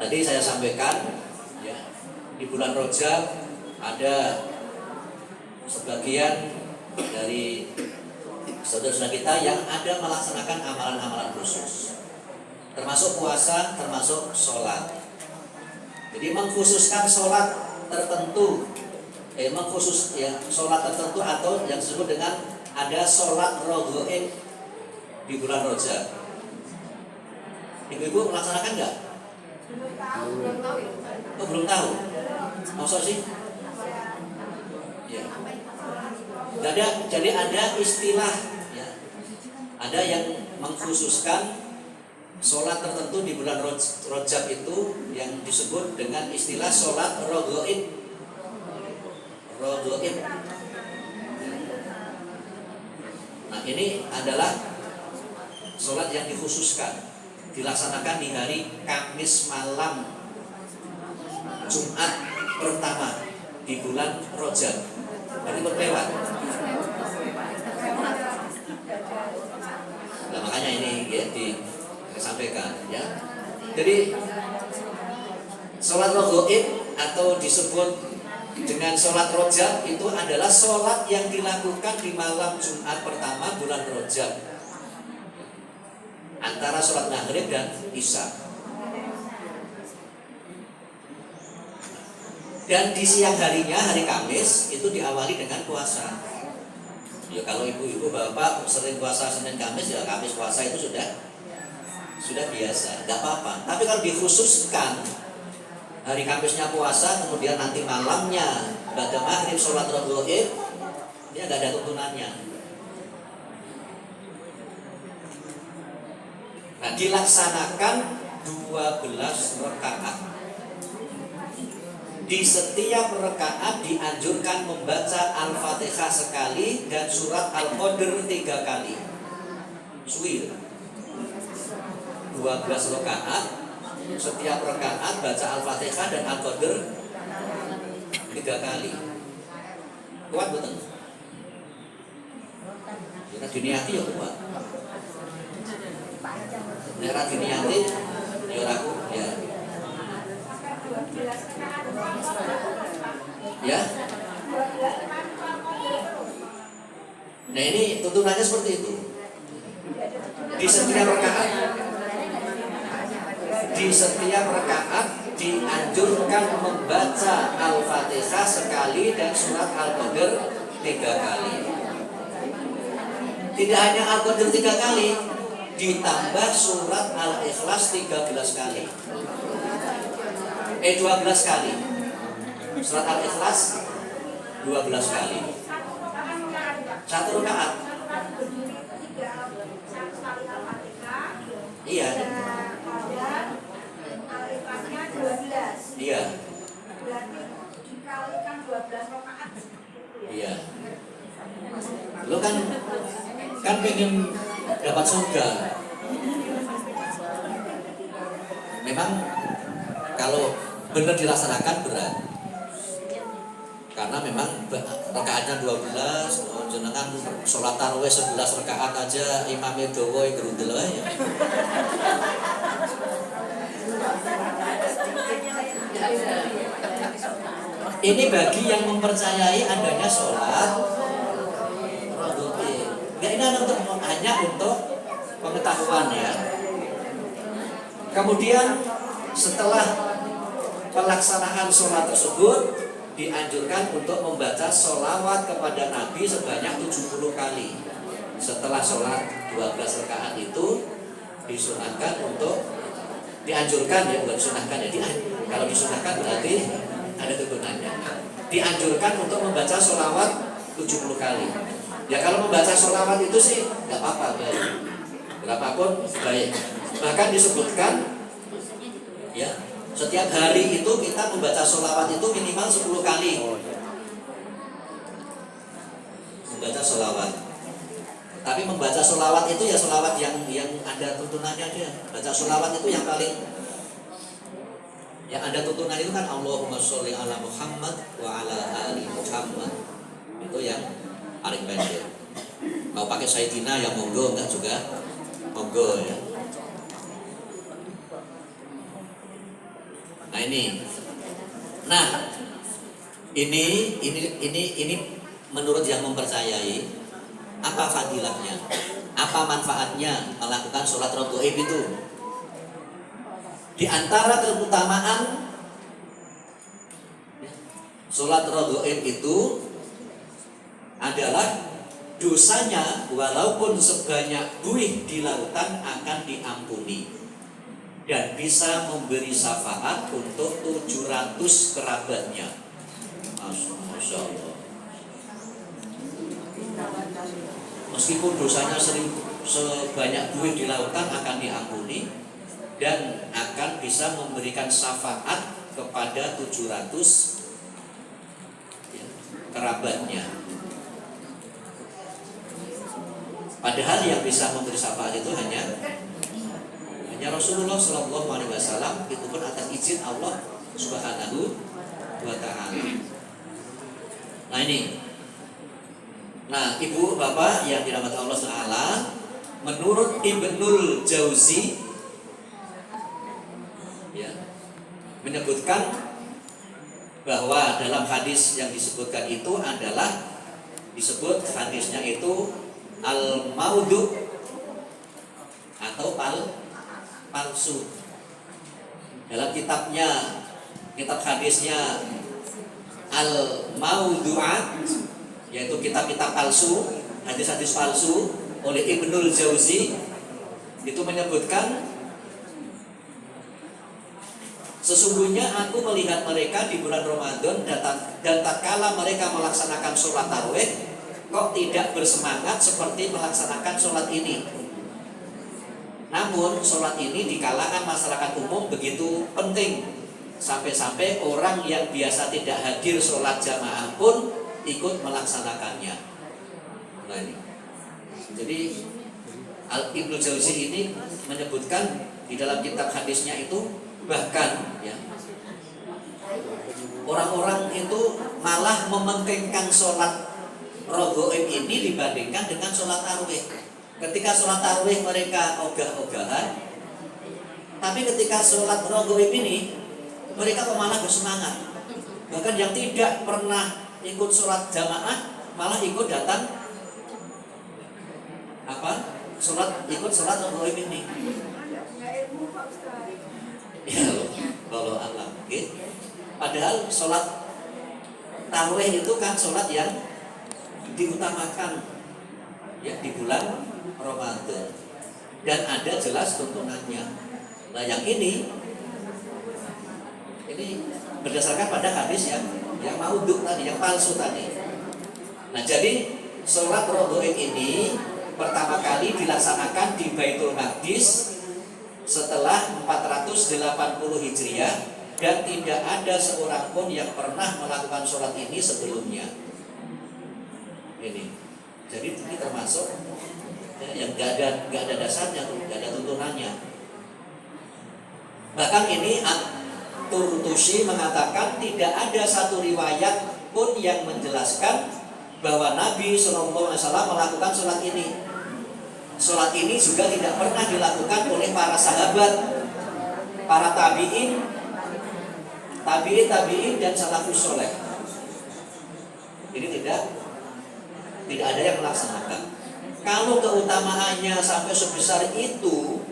A: tadi saya sampaikan ya, di bulan Rajab ada sebagian dari saudara-saudara kita yang ada melaksanakan amalan-amalan khusus, termasuk puasa, termasuk sholat. Jadi mengkhususkan sholat tertentu, sholat tertentu atau yang disebut dengan ada sholat raghaib di bulan Rajab. Ibu-ibu melaksanakan nggak? Oh, belum tahu. Maksud sih? Ya. Jadi ada istilah, ya. Ada yang mengkhususkan sholat tertentu di bulan Rajab itu yang disebut dengan istilah sholat raghaib. Nah ini adalah sholat yang dikhususkan, dilaksanakan di hari Kamis malam Jumat pertama di bulan Rajab. Jadi berlewat. Nah makanya ini ya disampaikan ya. Jadi sholat raghaib atau disebut dengan sholat Rajab itu adalah sholat yang dilakukan di malam Jumat pertama bulan Rajab, antara sholat maghrib dan isya. Dan di siang harinya, hari Kamis itu diawali dengan puasa. Ya kalau ibu-ibu bapak sering puasa Senin Kamis, ya Kamis puasa itu sudah biasa, nggak apa-apa. Tapi kalau dikhususkan hari Kamisnya puasa, kemudian nanti malamnya pada maghrib sholat rakaat, dia nggak ada tuntunannya. Nah, dilaksanakan 12 rakaat. Di setiap rakaat dianjurkan membaca Al-Fatihah sekali dan surat Al-Qadr 3 kali. Suwir. 12 rakaat, setiap rakaat baca Al-Fatihah dan Al-Qadr 3 kali. Kuat betul? Karena diniati ya kuat. Karena diniati ya ragu ya. Ya. Nah ini tuntunannya seperti itu. Di setiap rakaat dianjurkan membaca Al-Fatihah sekali dan surat Al-Qadr 3 kali. Tidak hanya Al-Qadr 3 kali, ditambah surat Al-Ikhlas 13 kali. 12 kali. Surat Al-Ikhlas 12 kali. Satu rakaat. Iya. Iya.
B: Berarti dikalikan 12 rakaat.
A: Iya. Lo kan pengen dapat surga. Memang kalau benar dilaksanakan berat. Karena memang rakaatnya 12, jenengan sholat tarawih 11 rakaat aja imamnya dawa gerundel ya. Ini bagi yang mempercayai adanya sholat rakaat. Nah, ini hanya untuk pengetahuan ya. Kemudian setelah pelaksanaan sholat tersebut dianjurkan untuk membaca sholawat kepada Nabi sebanyak 70 kali. Setelah sholat 12 rakaat itu disunahkan untuk dianjurkan ya, bukan disunahkan ya. Kalau disunahkan berarti ada tuntunannya. Dianjurkan untuk membaca sholawat 70 kali. Ya kalau membaca sholawat itu sih nggak apa-apa, baik. Berapapun baik. Bahkan disebutkan ya, setiap hari itu kita membaca sholawat itu minimal 10 kali. Membaca sholawat. Tapi membaca sholawat itu ya sholawat yang ada tuntunannya aja. Baca sholawat itu yang paling yang ada tuntunan itu kan Allahumma sholli ala Muhammad wa ala ali Muhammad. Itu yang paling pendek. Mau pakai Sayyidina yang monggo, enggak juga monggo ya. Nah ini menurut yang mempercayai, apa fadilahnya, apa manfaatnya melakukan sholat rakaat itu? Di antara keutamaan sholat rakaat itu adalah dosanya walaupun sebanyak buih di lautan akan diampuni dan bisa memberi syafaat untuk 700 kerabatnya. Masya Allah. Meskipun dosanya sebanyak buih di lautan akan diampuni dan akan bisa memberikan syafaat kepada 700 kerabatnya. Padahal yang bisa memberi syafaat itu hanya Rasulullah SAW, itu pun atas izin Allah Subhanahu wa Ta'ala. Nah ibu bapak yang dirahmati Allah Ta'ala, menurut Ibnul Jauzi ya, menyebutkan bahwa dalam hadis yang disebutkan itu adalah disebut hadisnya itu al-maudu atau palsu. Dalam kitab hadisnya al-maudu'at, yaitu kitab-kitab palsu, hadis-hadis palsu oleh Ibnul Jauzi itu menyebutkan, sesungguhnya aku melihat mereka di bulan Ramadan dan tatkala mereka melaksanakan sholat tarawih kok tidak bersemangat seperti melaksanakan sholat ini. Namun sholat ini di kalangan masyarakat umum begitu penting, sampai-sampai orang yang biasa tidak hadir sholat jamaah pun ikut melaksanakannya. Nah ini, jadi Ibnu Jauzi ini menyebutkan di dalam kitab hadisnya itu, bahkan ya, orang-orang itu malah mementingkan sholat raghaib ini dibandingkan dengan sholat tarawih. Ketika sholat tarawih mereka ogah-ogahan, tapi ketika sholat raghaib ini mereka malah bersemangat. Bahkan yang tidak pernah ikut sholat jamaah malah ikut datang ikut sholat raghaib ini. Ya kalau alam, gitu. Padahal sholat tarawih itu kan sholat yang diutamakan ya di bulan Ramadan dan ada jelas tuntunannya. Nah yang ini berdasarkan pada hadis yang maudhu tadi, yang palsu tadi. Nah jadi sholat raghaib ini pertama kali dilaksanakan di Baitul Maqdis setelah 480 Hijriah dan tidak ada seorang pun yang pernah melakukan sholat ini sebelumnya. Ini, jadi ini termasuk yang gak ada dasarnya, gak ada tuntunannya. Bahkan ini At-Turtusi mengatakan tidak ada satu riwayat pun yang menjelaskan bahwa Nabi SAW melakukan sholat ini. Sholat ini juga tidak pernah dilakukan oleh para sahabat, para tabi'in dan salafus soleh. Ini tidak ada yang melaksanakan. Kalau keutamaannya sampai sebesar itu,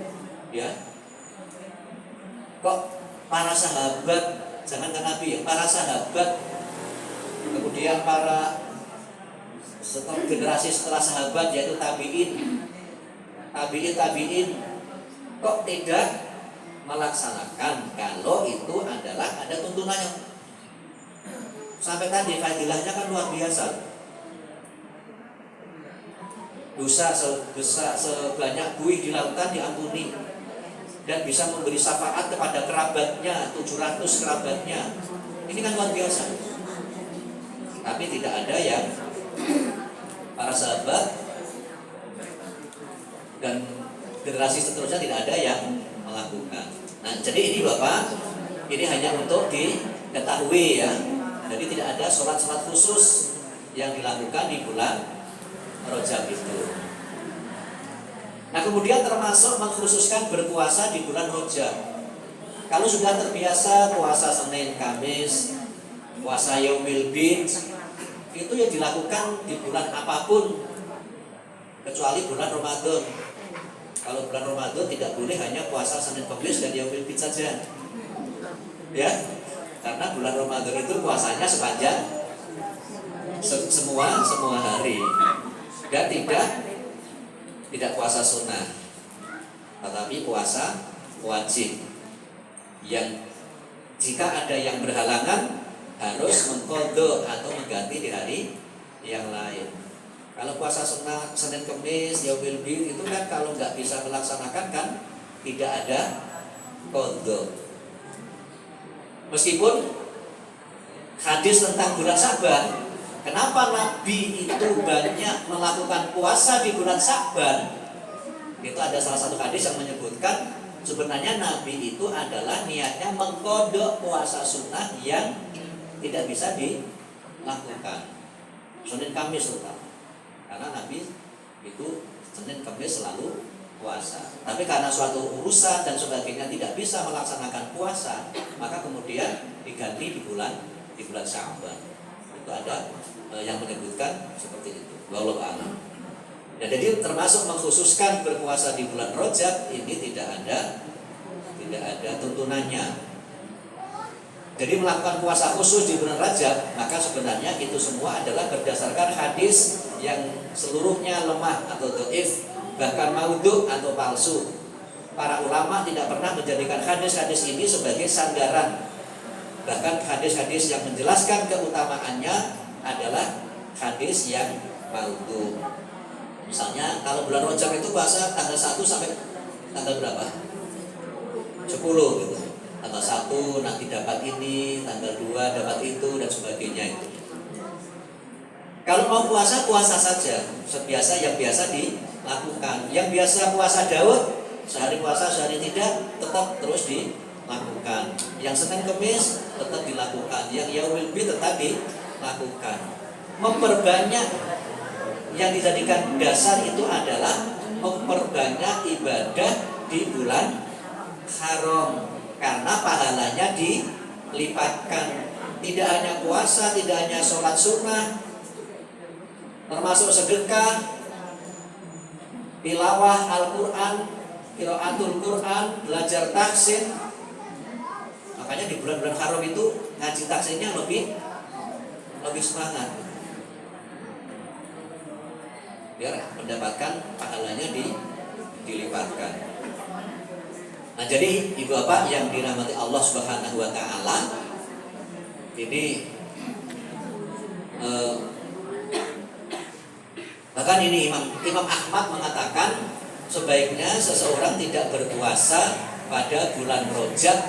A: ya, kok para sahabat, jangankan Nabi ya, para sahabat, kemudian para generasi setelah sahabat yaitu tabi'in kok tidak melaksanakan kalau itu adalah ada tuntunannya. Sampai tadi fadilahnya kan luar biasa. Dosa sebanyak buih di lautan diampuni dan bisa memberi syafaat kepada kerabatnya, 700 kerabatnya. Ini kan luar biasa. Tapi tidak ada yang para sahabat dan generasi seterusnya tidak ada yang melakukan. Nah, jadi ini Bapak, ini hanya untuk diketahui ya. Jadi tidak ada sholat-sholat khusus yang dilakukan di bulan Rajab itu. Nah, kemudian termasuk mengkhususkan berpuasa di bulan Rajab. Kalau sudah terbiasa puasa Senin, Kamis, puasa Yaumil Bid, itu ya dilakukan di bulan apapun kecuali bulan Ramadan. Kalau bulan Ramadan tidak boleh hanya puasa Senin, Kamis dan Yaumil Bid saja. Ya, karena bulan Ramadan itu puasanya sepanjang semua hari. Dan tidak puasa sunnah, tetapi puasa wajib yang jika ada yang berhalangan harus mengqadha atau mengganti di hari yang lain. Kalau puasa sunnah Senin Kamis Yaumil Bid itu kan kalau nggak bisa melaksanakan kan tidak ada qadha. Meskipun hadis tentang bulan Sa'ban, kenapa Nabi itu banyak melakukan puasa di bulan Sa'ban? Itu ada salah satu hadis yang menyebutkan sebenarnya Nabi itu adalah niatnya mengqadha puasa sunnah yang tidak bisa dilakukan Senin Kamis terutama. Karena Nabi itu Senin Kamis selalu puasa. Tapi karena suatu urusan dan sebagainya tidak bisa melaksanakan puasa, maka kemudian diganti di bulan Sya'ban. Itu ada yang menyebutkan seperti itu. Wallahu a'lam. Ya, jadi termasuk mengkhususkan berpuasa di bulan Rajab ini tidak ada tuntunannya. Jadi melakukan puasa khusus di bulan Rajab, maka sebenarnya itu semua adalah berdasarkan hadis yang seluruhnya lemah atau dhaif, bahkan maudhu atau palsu. Para ulama tidak pernah menjadikan hadis-hadis ini sebagai sandaran. Bahkan hadis-hadis yang menjelaskan keutamaannya adalah hadis yang maudhu. Misalnya kalau bulan Rajab itu puasa tanggal 1 sampai tanggal berapa? 10 gitu. Tanggal 1 nanti dapat ini, tanggal 2 dapat itu, dan sebagainya itu. Kalau mau puasa, puasa saja sebiasa yang biasa dilakukan. Yang biasa puasa Daud, sehari puasa sehari tidak, tetap terus dilakukan. Yang Senin Kemis tetap dilakukan. Yang Yaumul Bid tetap dilakukan. Memperbanyak yang dijadikan dasar itu adalah memperbanyak ibadah di bulan haram, karena pahalanya dilipatkan. Tidak hanya puasa, tidak hanya sholat sunnah, termasuk sedekah, tilawah Al-Quran, qiraatul Quran, belajar tahsin. Makanya di bulan-bulan haram itu ngaji tahsinnya lebih semangat, biar mendapatkan pahalanya dilipatkan. Nah, jadi ibu bapak yang dirahmati Allah Subhanahu wa taala, ini bahkan ini Imam Ahmad mengatakan sebaiknya seseorang tidak berpuasa pada bulan Rajab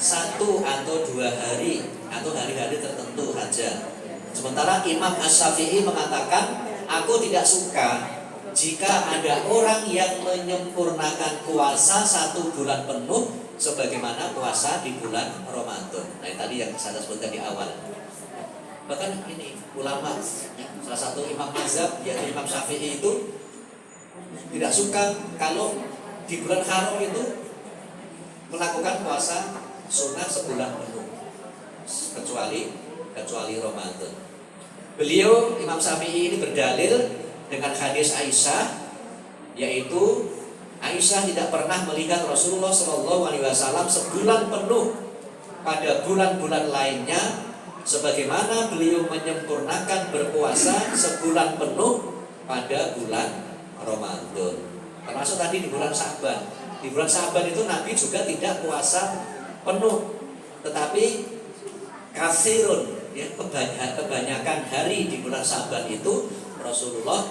A: 1 atau 2 hari atau hari-hari tertentu saja. Sementara Imam Asy-Syafi'i mengatakan, aku tidak suka jika ada orang yang menyempurnakan puasa 1 bulan penuh sebagaimana puasa di bulan Ramadan. Nah, tadi yang saya sebutkan di awal. Bahkan ini ulama, ya, salah satu imam mazhab yaitu Imam Syafi'i itu tidak suka kalau di bulan haram itu melakukan puasa sunnah sebulan penuh, kecuali Ramadan. Beliau Imam Syafi'i ini berdalil dengan hadis Aisyah, yaitu Aisyah tidak pernah melihat Rasulullah SAW sebulan penuh pada bulan-bulan lainnya sebagaimana beliau menyempurnakan berpuasa sebulan penuh pada bulan Ramadan. Termasuk tadi di bulan Sa'ban. Di bulan Sa'ban itu Nabi juga tidak puasa penuh, tetapi kasirun, ya, kebanyakan hari di bulan Sa'ban itu Rasulullah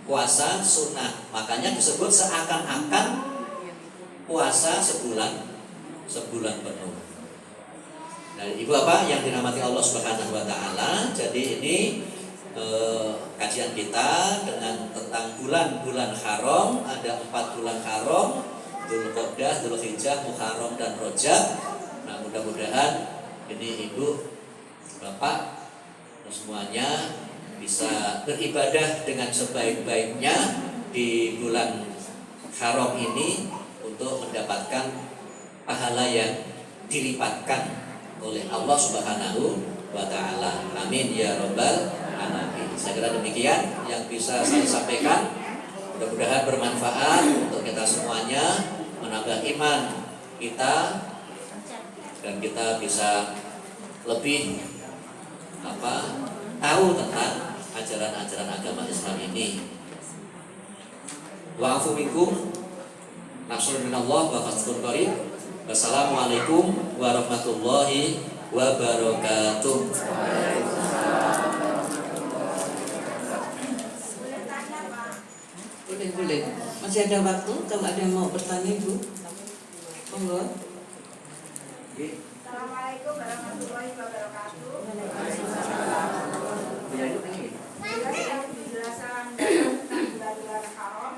A: puasa sunnah. Makanya disebut seakan-akan puasa sebulan penuh. Nah, ibu bapak yang dirahmati Allah Subhanahu wa taala, jadi ini kajian kita dengan tentang bulan-bulan haram. Ada 4 bulan haram: Dzulqa'dah, Dzulhijjah, Muharram, dan Rajab. Nah, mudah-mudahan ini ibu bapak semuanya bisa beribadah dengan sebaik-baiknya di bulan haram ini untuk mendapatkan pahala yang dilipatkan oleh Allah Subhanahu wa taala. Amin ya rabbal alamin. Saya kira demikian yang bisa saya sampaikan. Mudah-mudahan bermanfaat untuk kita semuanya, menambah iman kita, dan kita bisa lebih tahu tentang ajaran-ajaran agama Islam ini. Wa'afu minkum, nasrun minallah wa fathun qarib. Wassalamualaikum warahmatullahi wabarakatuh.
C: Boleh. Masih ada waktu kalau ada yang mau bertanya, Bu. Monggo.
B: Assalamualaikum warahmatullahi wabarakatuh. Penjelasan tentang bulan-bulan haram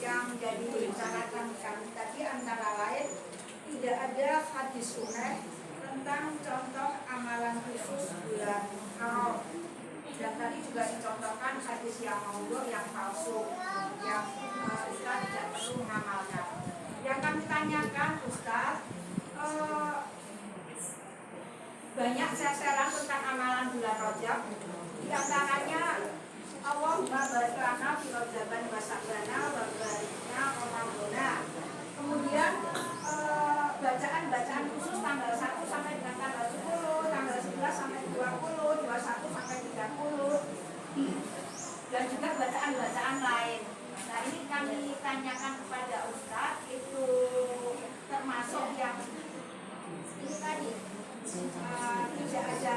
B: yang menjadi catatan kami tadi antara lain tidak ada hadis sahih tentang contoh amalan khusus bulan haram. Dan tadi juga dicontohkan hadis yang maudhu, yang palsu, yang Ustaz tidak perlu mengamalkan. Yang kami tanyakan Ustaz, banyak seseran tentang amalan bulan Rajab. Di antaranya Allahumma barik lana fi Rajaban wa Sa'bana wa barikna Ramadana. Kemudian bacaan khusus tanggal 1 sampai dengan tanggal 10, tanggal 11 sampai 20, 21 sampai 30, dan juga bacaan-bacaan lain. Nah ini kami tanyakan kepada Ustadz, itu termasuk yang ini tadi tidak ada,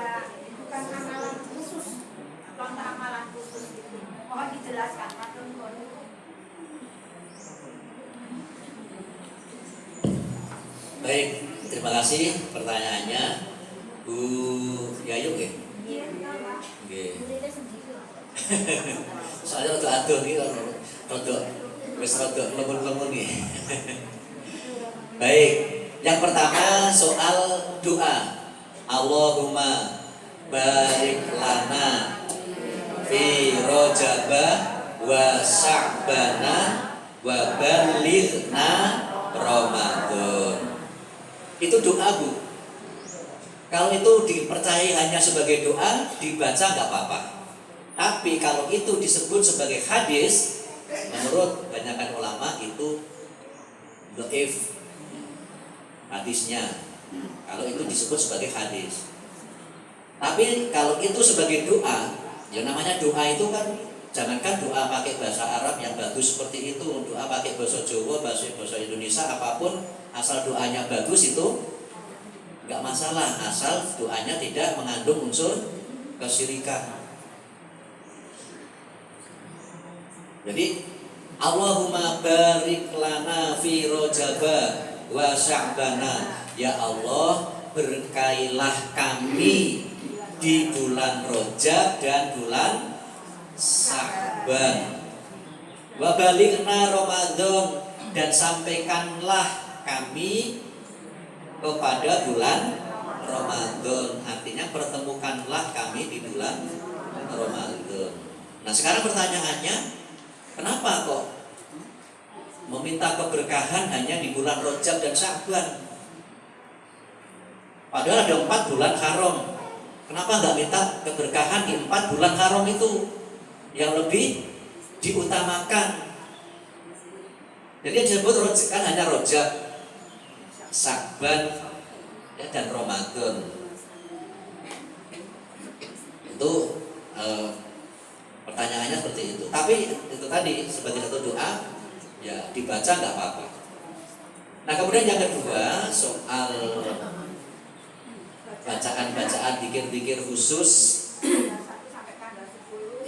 B: bukan amalan khusus, contoh amalan khusus itu. Mohon dijelaskan, Matur nuwun.
A: Baik, terima kasih pertanyaannya Bu Yayuk ya.
B: Iya, Pak.
A: Nggih. Soalnya rada adoh iki rada wis rada lemun-lemun nih. Baik, yang pertama soal doa. Allahumma barik lana fi Rajaba wa Sya'bana wa ballighna Ramadan. Itu doa, Bu. Kalau itu dipercayai hanya sebagai doa, dibaca nggak apa-apa. Tapi kalau itu disebut sebagai hadis, menurut kebanyakan ulama itu dhaif hadisnya. Kalau itu disebut sebagai hadis. Tapi kalau itu sebagai doa, ya namanya doa itu kan, jangankan doa pakai bahasa Arab yang bagus seperti itu, doa pakai bahasa Jawa, bahasa Indonesia, apapun, asal doanya bagus itu nggak masalah, asal doanya tidak mengandung unsur kesyirikan. Jadi Allahumma barik lana fi Rajaba wa Sya'bana. Ya Allah, berkailah kami di bulan Rajab dan bulan Sya'ban. Wa balighna Ramadan, dan sampaikanlah kami kepada bulan Ramadan. Artinya pertemukanlah kami di bulan Ramadan. Nah, sekarang pertanyaannya, kenapa kok meminta keberkahan hanya di bulan Rajab dan Sya'ban? Padahal ada 4 bulan haram. Kenapa nggak minta keberkahan di 4 bulan haram itu yang lebih diutamakan? Jadi yang disebut kan hanya Rajab, Sya'ban, ya, dan Ramadan. Itu pertanyaannya seperti itu. Tapi itu tadi sebagai satu doa, ya dibaca nggak apa-apa. Nah, kemudian yang kedua soal bacaan-bacaan dikir-dikir khusus.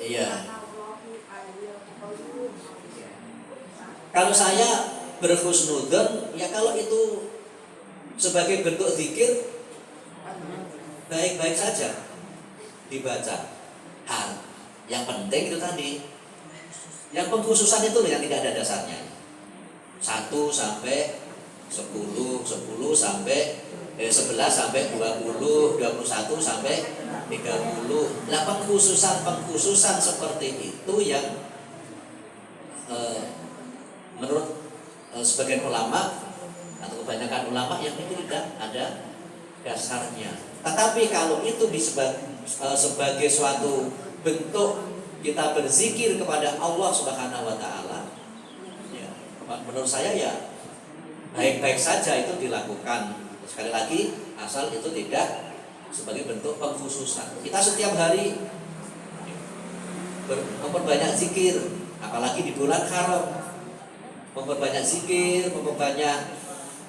A: Iya. Kalau saya berhusnudzon, ya kalau itu sebagai bentuk zikir, baik-baik saja dibaca. Yang penting itu tadi, yang pengkhususan itu yang tidak ada dasarnya. 1 sampai 10, 10 sampai 11 sampai 20, 21 sampai 30. Nah, pengkhususan seperti itu yang menurut sebagian ulama atau kebanyakan ulama yang itu tidak ada dasarnya. Tetapi kalau itu sebagai suatu bentuk kita berzikir kepada Allah Subhanahu wa taala, ya, menurut saya ya baik-baik saja itu dilakukan. Sekali lagi, asal itu tidak sebagai bentuk pengkhususan. Kita setiap hari memperbanyak zikir, apalagi di bulan haram. Memperbanyak zikir, memperbanyak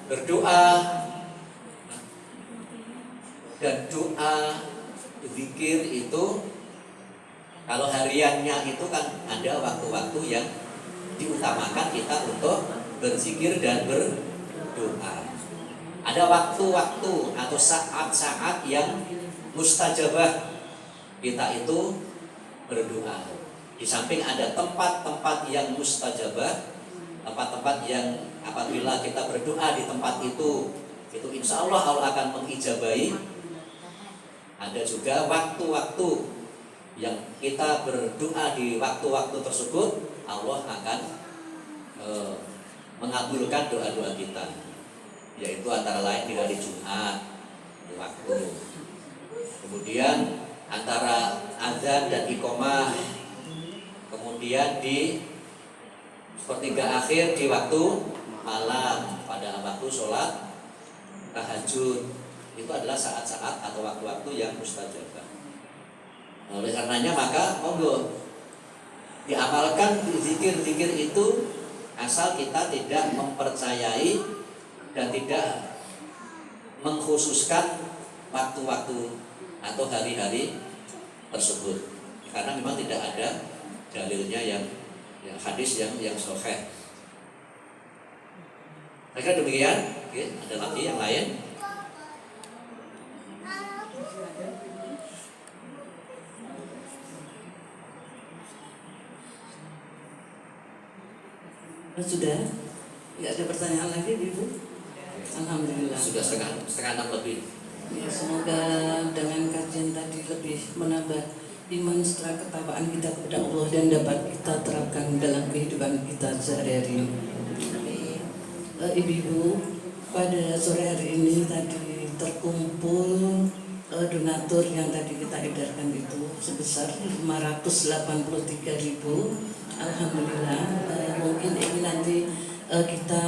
A: berdoa. Dan doa, zikir itu kalau hariannya itu kan ada waktu-waktu yang diutamakan kita untuk berzikir dan berdoa. Ada waktu-waktu atau saat-saat yang mustajabah kita itu berdoa. Di samping ada tempat-tempat yang mustajabah, tempat-tempat yang apabila kita berdoa di tempat itu insya Allah Allah akan mengijabahi. Ada juga waktu-waktu yang kita berdoa di waktu-waktu tersebut, Allah akan mengabulkan doa-doa kita, yaitu antara lain di hari Jumat di waktu, kemudian antara azan dan iqamah, kemudian di sepertiga akhir di waktu malam pada waktu sholat tahajud, itu adalah saat-saat atau waktu-waktu yang mustajabah. Oleh karenanya maka monggo diamalkan zikir-zikir itu, asal kita tidak mempercayai dan tidak mengkhususkan waktu-waktu atau hari-hari tersebut, karena memang tidak ada dalilnya yang hadis yang sahih. Maka demikian. Oke, ada lagi yang lain?
C: Sudah? Nggak ada pertanyaan lagi, Ibu? Alhamdulillah.
A: Sudah setengah 6 lebih.
C: Ya, semoga dengan kajian tadi lebih menambah iman setelah ketawaan kita kepada Allah dan dapat kita terapkan dalam kehidupan kita sehari-hari. Ibu-ibu, pada sore hari ini tadi terkumpul donatur yang tadi kita edarkan itu sebesar 583.000. Alhamdulillah. Mungkin ini nanti kita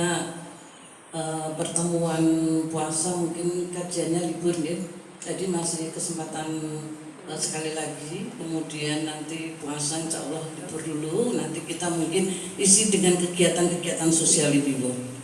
C: pertemuan puasa mungkin kajiannya libur ya. Jadi masih kesempatan sekali lagi, kemudian nanti puasa insya Allah libur dulu, nanti kita mungkin isi dengan kegiatan-kegiatan sosial Ibu.